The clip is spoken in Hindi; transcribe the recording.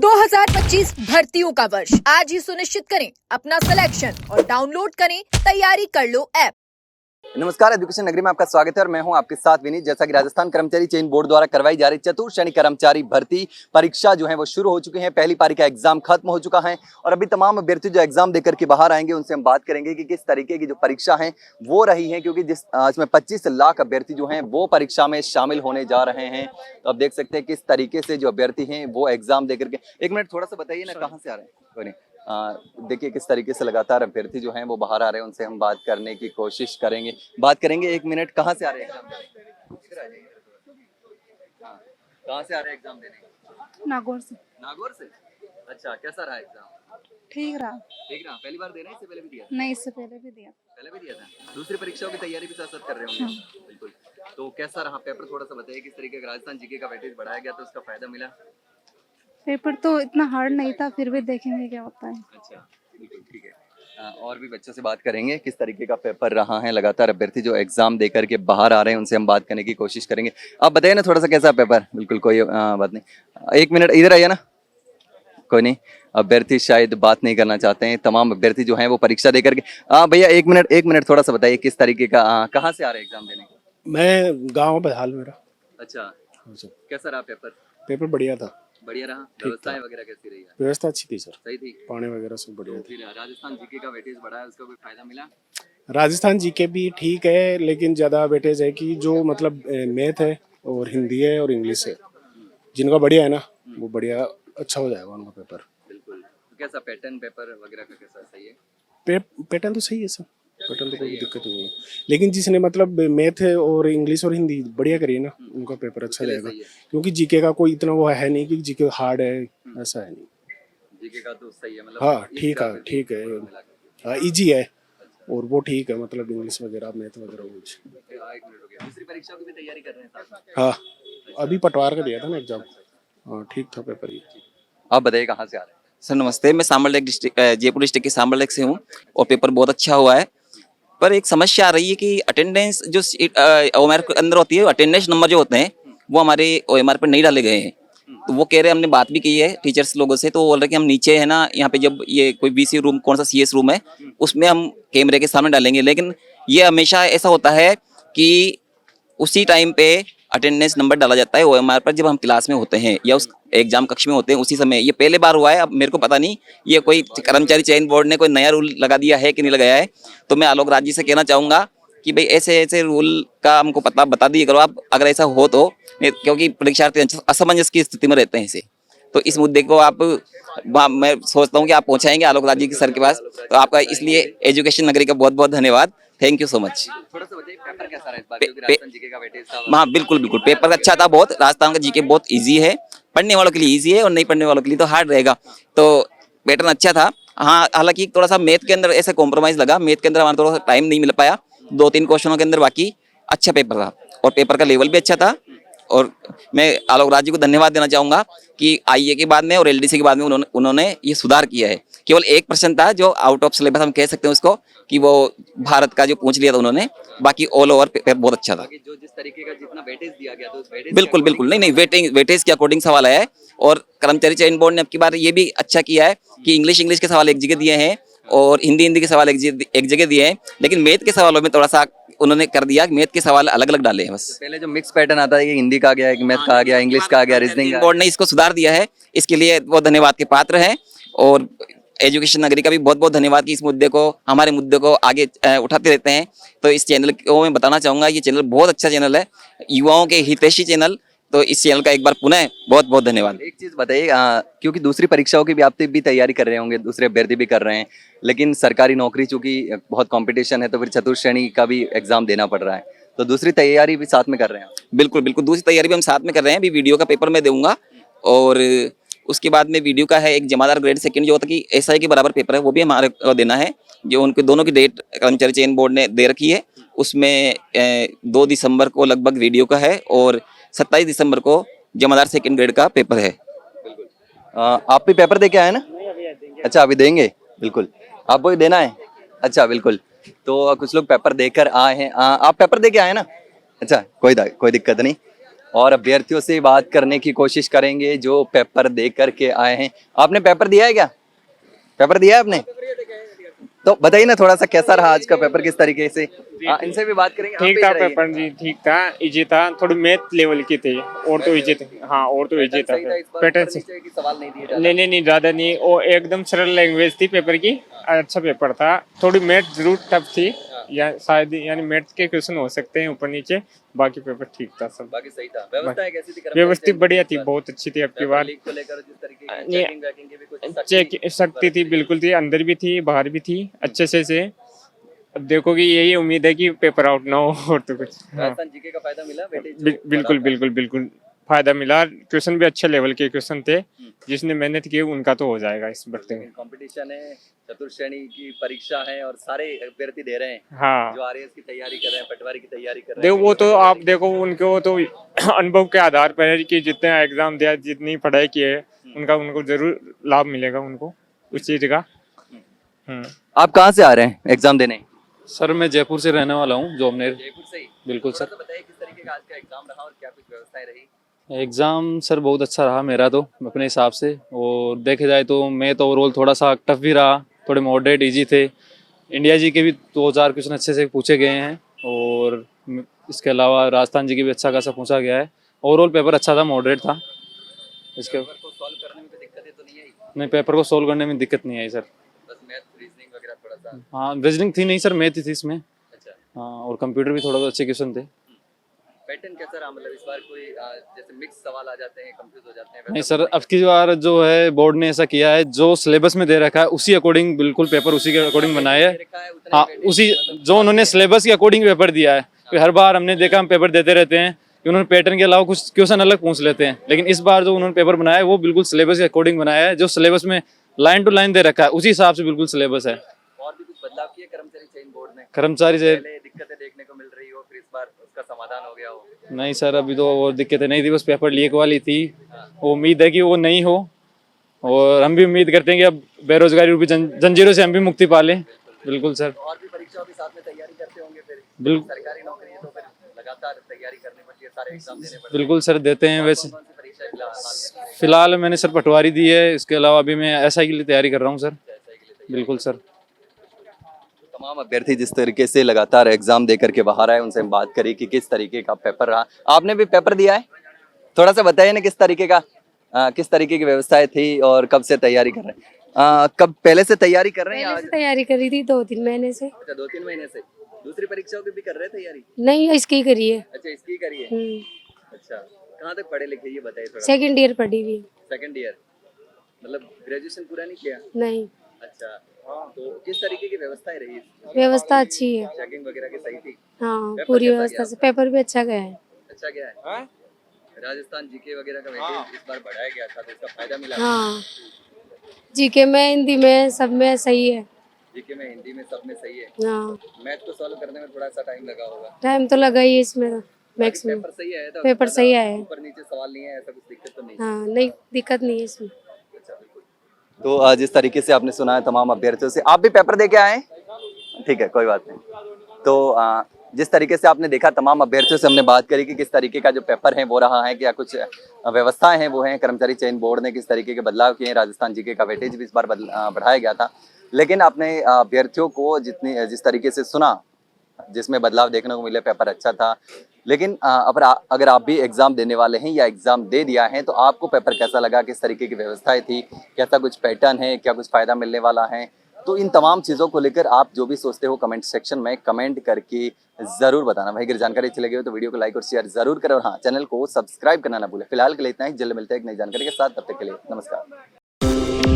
2025 भर्तियों का वर्ष आज ही सुनिश्चित करें अपना सिलेक्शन और डाउनलोड करें तैयारी कर लो ऐप। नमस्कार, एजुकेशन नगरी में आपका स्वागत है और मैं हूं आपके साथ विनीत। जैसा कि राजस्थान कर्मचारी चयन बोर्ड द्वारा करवाई जा रही चतुर्थ श्रेणी कर्मचारी भर्ती परीक्षा जो है वो शुरू हो चुकी है। पहली पारी का एग्जाम खत्म हो चुका है और अभी तमाम अभ्यर्थी जो एग्जाम देकर के बाहर आएंगे उनसे हम बात करेंगे कि किस तरीके की जो परीक्षा है वो रही है, क्योंकि इसमें 25 लाख अभ्यर्थी जो हैं वो परीक्षा में शामिल होने जा रहे हैं। तो आप देख सकते हैं किस तरीके से जो अभ्यर्थी हैं वो एग्जाम देकर के। एक मिनट थोड़ा सा बताइए ना, कहाँ से आ रहे हैं? देखिए किस तरीके से लगातार अभ्यर्थी जो हैं वो बाहर आ रहे हैं, उनसे हम बात करने की कोशिश करेंगे। एक मिनट, कहाँ से आ रहे हैं एग्जाम देने? कहाँ से आ रहे हैं एग्जाम देने? नागौर से। नागौर से? अच्छा, कैसा रहा एग्जाम? ठीक रहा। पहली बार दे रहे हैं, इससे पहले भी दिया? नहीं, इससे पहले भी दिया। पहले भी दिया था। दूसरी परीक्षाओं की तैयारी भी साथ साथ कर रहे होंगे? बिल्कुल। तो कैसा रहा पेपर, थोड़ा सा बताइए। किस तरीके का राजस्थान जीके का वेटेज बढ़ाया गया तो उसका फायदा मिला? पेपर तो इतना हार्ड नहीं था, फिर भी देखेंगे क्या होता है। अच्छा, बिल्कुल ठीक है। और भी बच्चों से बात करेंगे किस तरीके का पेपर रहा है। लगातार अभ्यर्थी जो एग्जाम देकर के बाहर आ रहे हैं उनसे हम बात करने की कोशिश करेंगे। आप बताइए ना थोड़ा सा कैसा पेपर? बिल्कुल, कोई बात नहीं। एक मिनट इधर आइए ना। कोई नहीं, अभ्यर्थी शायद बात नहीं करना चाहते हैं। तमाम अभ्यर्थी जो हैं वो परीक्षा देकर के भैया एक मिनट थोड़ा सा बताइए किस तरीके का कहाँ से आ रहे हैं एग्जाम देने? मैं गाँव बदहाल मेरा। अच्छा, कैसा रहा पेपर? पेपर बढ़िया था। बढ़िया रहा। व्यवस्थाएं वगैरह कैसी रही है? व्यवस्था अच्छी थी सर, सही थी। पानी वगैरह सब बढ़िया फिर राजस्थान जीके का वेटेज बढ़ा है, उसका कोई फायदा मिला? था। राजस्थान जीके भी ठीक है, लेकिन ज़्यादा वेटेज है कि जो मतलब मैथ है और हिंदी है और इंग्लिश है, जिनका बढ़िया है ना वो बढ़िया अच्छा हो जाएगा उनका पेपर। बिल्कुल। तो कैसा पैटर्न पेपर वगैरह का कैसा? सही है? पैटर्न तो सही है सर, पैटर्न तो कोई दिक्कत नहीं है, लेकिन जिसने मतलब मैथ और इंग्लिश और हिंदी बढ़िया करी है ना उनका पेपर अच्छा जाएगा, क्योंकि जीके का कोई इतना वो है नहीं कि जीके हार्ड है, ऐसा है नहीं। जीके का तो सही है, मतलब हाँ ठीक है, हाँ इजी है और वो ठीक है, मतलब इंग्लिश वगैरह मैथ वगैरह कुछ। दूसरी परीक्षा की भी तैयारी कर रहे हैं साथ में? हाँ, अभी पटवार का दिया था ना एग्जाम। हाँ ठीक था पेपर ये। आप बताइए कहाँ से आ रहे हैं? सर नमस्ते, मैं सांबल डिस्ट्रिक्ट जयपुर डिस्ट्रिक्ट के सांबल से हूँ और पेपर बहुत अच्छा हुआ है। पर एक समस्या आ रही है कि अटेंडेंस जो ओएमआर के अंदर होती है, अटेंडेंस नंबर जो होते हैं वो हमारे ओएमआर पर नहीं डाले गए हैं। तो वो कह रहे हैं, हमने बात भी की है टीचर्स लोगों से, तो वो बोल रहे कि हम नीचे है ना, यहाँ पे जब ये कोई बीसी रूम, कौन सा सीएस रूम है, उसमें हम कैमरे के सामने डालेंगे। लेकिन ये हमेशा ऐसा होता है कि उसी टाइम पे अटेंडेंस नंबर डाला जाता है ओएमआर पर जब हम क्लास में होते हैं या उस एग्जाम कक्ष में होते हैं, उसी समय। ये पहले बार हुआ है, अब मेरे को पता नहीं ये कोई कर्मचारी चयन बोर्ड ने कोई नया रूल लगा दिया है कि नहीं लगाया है। तो मैं आलोक राज जी से कहना चाहूँगा कि भाई ऐसे ऐसे रूल का हमको पता बता दिए करो आप, अगर ऐसा हो तो, क्योंकि परीक्षार्थी असमंजस की स्थिति में रहते हैं इसे। तो इस मुद्दे को आप, मैं सोचता हूँ कि आप पहुँचाएंगे आलोक राज जी के सर के पास। तो आपका इसलिए एजुकेशन नगरी का बहुत बहुत धन्यवाद। Thank you so much. थोड़ा सा बताइए पेपर कैसा रहा इस बार, क्योंकि राजस्थान जीके का वेटेज था। हाँ बिल्कुल, पेपर अच्छा था बहुत। राजस्थान का जीके बहुत इजी है, पढ़ने वालों के लिए इजी है और नहीं पढ़ने वालों के लिए तो हार्ड रहेगा। तो पैटर्न अच्छा था। हाँ, हालांकि थोड़ा सा मैथ के अंदर ऐसे कॉम्प्रोमाइज लगा, मैथ के अंदर हमारा थोड़ा सा टाइम नहीं मिल पाया 2-3 क्वेश्चनों के अंदर। बाकी अच्छा पेपर था और पेपर का लेवल भी अच्छा था। और मैं आलोक राज जी को धन्यवाद देना चाहूँगा कि आईए के बाद में और एलडीसी के बाद में उन्होंने ये सुधार किया है। केवल एक प्रश्न था जो आउट ऑफ सिलेबस हम कह सकते हैं उसको, कि वो भारत का जो पूछ लिया था उन्होंने। बाकी ऑल ओवर पेपर बहुत अच्छा था। जो जिस तरीके का जितना वेटेज दिया गया तो उस वेटेज बिल्कुल नहीं, वेटेज के अकॉर्डिंग सवाल आया है। और कर्मचारी चयन बोर्ड ने अब की बार ये भी अच्छा किया है कि इंग्लिश के सवाल एक जगह दिए हैं और हिंदी के सवाल एक जगह दिए हैं, लेकिन मैथ के सवालों में थोड़ा सा उन्होंने कर दिया, मैथ के सवाल अलग अलग डाले हैं बस। पहले जो मिक्स पैटर्न आता है कि हिंदी का आ गया, मैथ का आ गया, इंग्लिश का आ गया, रीजनिंग का। बोर्ड ने इसको सुधार दिया है, इसके लिए वो धन्यवाद के पात्र हैं। और एजुकेशन नगरी का भी बहुत बहुत धन्यवाद कि इस मुद्दे को, हमारे मुद्दे को आगे उठाते रहते हैं। तो इस चैनल को मैं बताना चाहूँगा, ये चैनल बहुत अच्छा चैनल है, युवाओं के हितैषी चैनल। तो इस चैनल का एक बार पुनः बहुत बहुत धन्यवाद। एक चीज़ बताइए, क्योंकि दूसरी परीक्षाओं की भी आप भी तैयारी कर रहे होंगे, दूसरे अभ्यर्थी भी कर रहे हैं, लेकिन सरकारी नौकरी चूंकि बहुत कंपटीशन है तो फिर चतुर्थ श्रेणी का भी एग्जाम देना पड़ रहा है, तो दूसरी तैयारी भी साथ में कर रहे हैं? बिल्कुल, दूसरी तैयारी भी हम साथ में कर रहे हैं। अभी वीडियो का पेपर मैं दूंगा और उसके बाद में वीडियो का है एक जमादार ग्रेड सेकंड जो होता है कि एसआई के बराबर पेपर है, वो भी हमारे को देना है। जो उनके दोनों की डेट कर्मचारी चयन बोर्ड ने दे रखी है, उसमें 2 दिसंबर को लगभग वीडियो का है और 27 दिसंबर को जमादार सेकंड ग्रेड का पेपर है। आप भी पेपर दे के आए ना? अच्छा, अभी देंगे? बिल्कुल, आपको भी देना है? अच्छा बिल्कुल। तो कुछ लोग पेपर देकर आए हैं। आप पेपर दे के आए ना? अच्छा, कोई दिक्कत नहीं। और अभ्यर्थियों से बात करने की कोशिश करेंगे जो पेपर दे करके आए हैं। आपने पेपर दिया है क्या? पेपर दिया है आपने? तो बताइए ना थोड़ा सा कैसा रहा आज का पेपर, किस तरीके से? इनसे भी बात करेंगे। ठीक था पेपर जी, ठीक था, इजी था, थोड़ी मैथ लेवल की थी और तो इजी था। हाँ, और तो इजी था पैटर्न से। सवाल नहीं दिए नहीं ज्यादा नहीं, वो एकदम सरल लैंग्वेज थी पेपर की, अच्छा पेपर था। थोड़ी मैथ जरूर टफ थी, या शायद यानी मैथ के क्वेश्चन हो सकते हैं ऊपर नीचे, बाकी पेपर ठीक था सब। बाकी सही था। व्यवस्था कैसी थी? व्यवस्थित बढ़िया थी, बहुत अच्छी थी। आपकी बार को लेकर जिस तरीके की ये- चेकिंग वैकिंग की भी कुछ चेक सख्ती थी, बिल्कुल थी, अंदर भी थी बाहर भी थी, अच्छे से। अब देखो कि यही उम्मीद है कि पेपर आउट ना हो और तो कुछ। हाँ, राजस्थान जीके का फायदा मिला वेटेज बिल्कुल बिल्कुल बिल्कुल फायदा मिला। क्वेश्चन भी अच्छे लेवल के क्वेश्चन थे, जिसने मेहनत की उनका तो हो जाएगा इस बढ़ते में। कंपटीशन है, चतुर्थ श्रेणी की परीक्षा है और सारे अभ्यर्थी दे रहे हैं हाँ, जो आरएएस की तैयारी कर रहे हैं, पटवारी की तैयारी कर रहे देखो हैं। वो तो आप देखो उनके, वो तो अनुभव के आधार पर है कि जितने एग्जाम दिया, जितनी पढ़ाई की है, उनको जरूर लाभ मिलेगा उनको उस चीज का। आप कहाँ से आ रहे हैं एग्जाम देने? सर मैं जयपुर से रहने वाला हूँ, जोबनेर। जयपुर से ही? बिल्कुल थोड़ा सर। सा बताइए किस तरीके का आज का एग्जाम रहा और क्या कुछ व्यवस्थाएं रही? एग्ज़ाम सर बहुत अच्छा रहा मेरा तो अपने हिसाब से, और देखे जाए तो मैथ ओवरऑल थोड़ा सा टफ भी रहा, थोड़े मॉडरेट इजी थे। इंडिया जी के भी 2-4 क्वेश्चन अच्छे से पूछे गए हैं, और इसके अलावा राजस्थान जी के भी अच्छा खासा पूछा गया है। ओवरऑल पेपर अच्छा था, मॉडरेट था। इसके पेपर को सॉल्व करने में कोई दिक्कतें तो नहीं आई? नहीं, पेपर को सोल्व करने में दिक्कत नहीं आई सर। बस मैथ रीजनिंग वगैरह थोड़ा सा? हाँ, रीजनिंग थी नहीं सर, मैथ थी इसमें। अच्छा, हाँ, और कंप्यूटर भी थोड़ा अच्छे क्वेश्चन थे। पैटर्न कैसा रहा? मतलब इस बार कोई जैसे मिक्स सवाल आ जाते हैं, कंफ्यूज हो जाते हैं, नहीं वैसा सर, कुछ अब की बार जो है बोर्ड ने ऐसा किया है, जो सिलेबस में दे रखा है उसी अकॉर्डिंग बिल्कुल पेपर उसी के अकॉर्डिंग बनाया है। रखा है उतना हाँ, ही weightage, उसी मतलब जो उन्होंने सिलेबस के अकॉर्डिंग पेपर दिया है। कि हर बार हमने देखा हम पेपर देते रहते हैं कि उन्होंने पैटर्न के अलावा कुछ क्वेश्चन अलग पूछ लेते हैं, लेकिन इस बार जो उन्होंने पेपर बनाया है वो बिल्कुल सिलेबस के अकॉर्डिंग बनाया है। जो सिलेबस में लाइन टू लाइन दे रखा है उसी हिसाब से बिल्कुल सिलेबस है। और भी कुछ बदलाव किए कर्मचारी चयन बोर्ड ने? कर्मचारी से पहले दिक्कतें देखने को मिल रही हो, फिर इस बार उसका समाधान हो गया हो? नहीं सर, अभी तो वो दिक्कतें नहीं थी, बस पेपर लीक वाली थी। वो उम्मीद है कि वो नहीं हो, और हम भी उम्मीद करते हैं कि अब बेरोजगारी रूपी जंजीरों से हम भी मुक्ति पा लें। बिल्कुल सर। और भी परीक्षाओं के साथ में तैयारी करते होंगे फिर? बिल्कुल सरकारी नौकरी है तो फिर लगातार तैयारी करनी पड़ती है, सारे एग्जाम देने पड़ते हैं। बिल्कुल सर, देते हैं। वैसे कौन सी परीक्षा फिलहाल फिलहाल मैंने सर पटवारी दी है, इसके अलावा अभी मैं एसआई के लिए तैयारी कर रहा हूँ सर। बिल्कुल सर। तमाम अभ्यर्थी जिस तरीके से लगातार एग्जाम देकर के बाहर आए, उनसे हम बात करी कि किस तरीके का पेपर रहा। आपने भी पेपर दिया है, थोड़ा सा बताइए ना किस तरीके का, किस तरीके की व्यवस्थाएं थी और कब से तैयारी कर रहे हैं? कब पहले से तैयारी कर रहे हैं? पहले से तैयारी करी थी 2-3 महीने से। अच्छा, 2-3 महीने से। दूसरी परीक्षाओं की भी कर रहे हैं तैयारी? नहीं, इसकी करी है। अच्छा, इसकी करिए। अच्छा, कहाँ तक पढ़े लिखे ये बताइए थोड़ा। सेकंड ईयर पढ़ी हुई है। सेकंड ईयर, मतलब ग्रेजुएशन पूरा नहीं किया? नहीं, अच्छा, तो किस तरीके की व्यवस्थाएं रही? व्यवस्था अच्छी है। चेकिंग वगैरह की सही थी? हाँ, पेपर पूरी कैसा व्यवस्था गया? से पेपर भी अच्छा गया है। अच्छा गया है? राजस्थान जीके वगैरह का वेटेज इस बार बढ़ाया गया था तो इसका फायदा मिला? हाँ, जीके में, हिंदी में, सब में सही है। जीके में, हिंदी में, सब में सही है। हाँ, मैथ को सॉल्व करने में थोड़ा सा टाइम लगा होगा। टाइम तो लगा ही है इसमें तो, मैक्सिमम। पेपर सही है? तो पेपर सही आया है। ऊपर नीचे सवाल नहीं है, ऐसा कुछ दिक्कत तो नहीं? हाँ, नहीं दिक्कत नहीं है इसमें। अच्छा, बिल्कुल। तो जिस तरीके से आपने सुना है तमाम अभ्यर्थियों से, आप भी पेपर दे के आए हैं? ठीक है, कोई बात नहीं। तो जिस तरीके से आपने देखा, तमाम अभ्यर्थियों से हमने बात करी कि किस तरीके का जो पेपर है वो रहा है, क्या कुछ व्यवस्थाएं हैं वो हैं। कर्मचारी चयन बोर्ड ने किस तरीके के बदलाव किए हैं, राजस्थान जीके का वेटेज भी इस बार बढ़ाया गया था। लेकिन आपने अभ्यर्थियों को जिस तरीके से सुना, जिसमें बदलाव देखने को मिले, पेपर अच्छा था। लेकिन अगर आप भी एग्जाम देने वाले हैं या एग्जाम दे दिया है तो आपको पेपर कैसा लगा, किस तरीके की व्यवस्थाएं थी, कैसा कुछ पैटर्न है, क्या कुछ फायदा मिलने वाला है, तो इन तमाम चीज़ों को लेकर आप जो भी सोचते हो कमेंट सेक्शन में कमेंट करके ज़रूर बताना। भाई अगर जानकारी अच्छी लगी हो तो वीडियो को लाइक और शेयर ज़रूर करें, और हाँ, चैनल को सब्सक्राइब करना ना भूलें। फिलहाल के लिए इतना ही, जल्द मिलते हैं एक नई जानकारी के साथ, तब तक के लिए नमस्कार।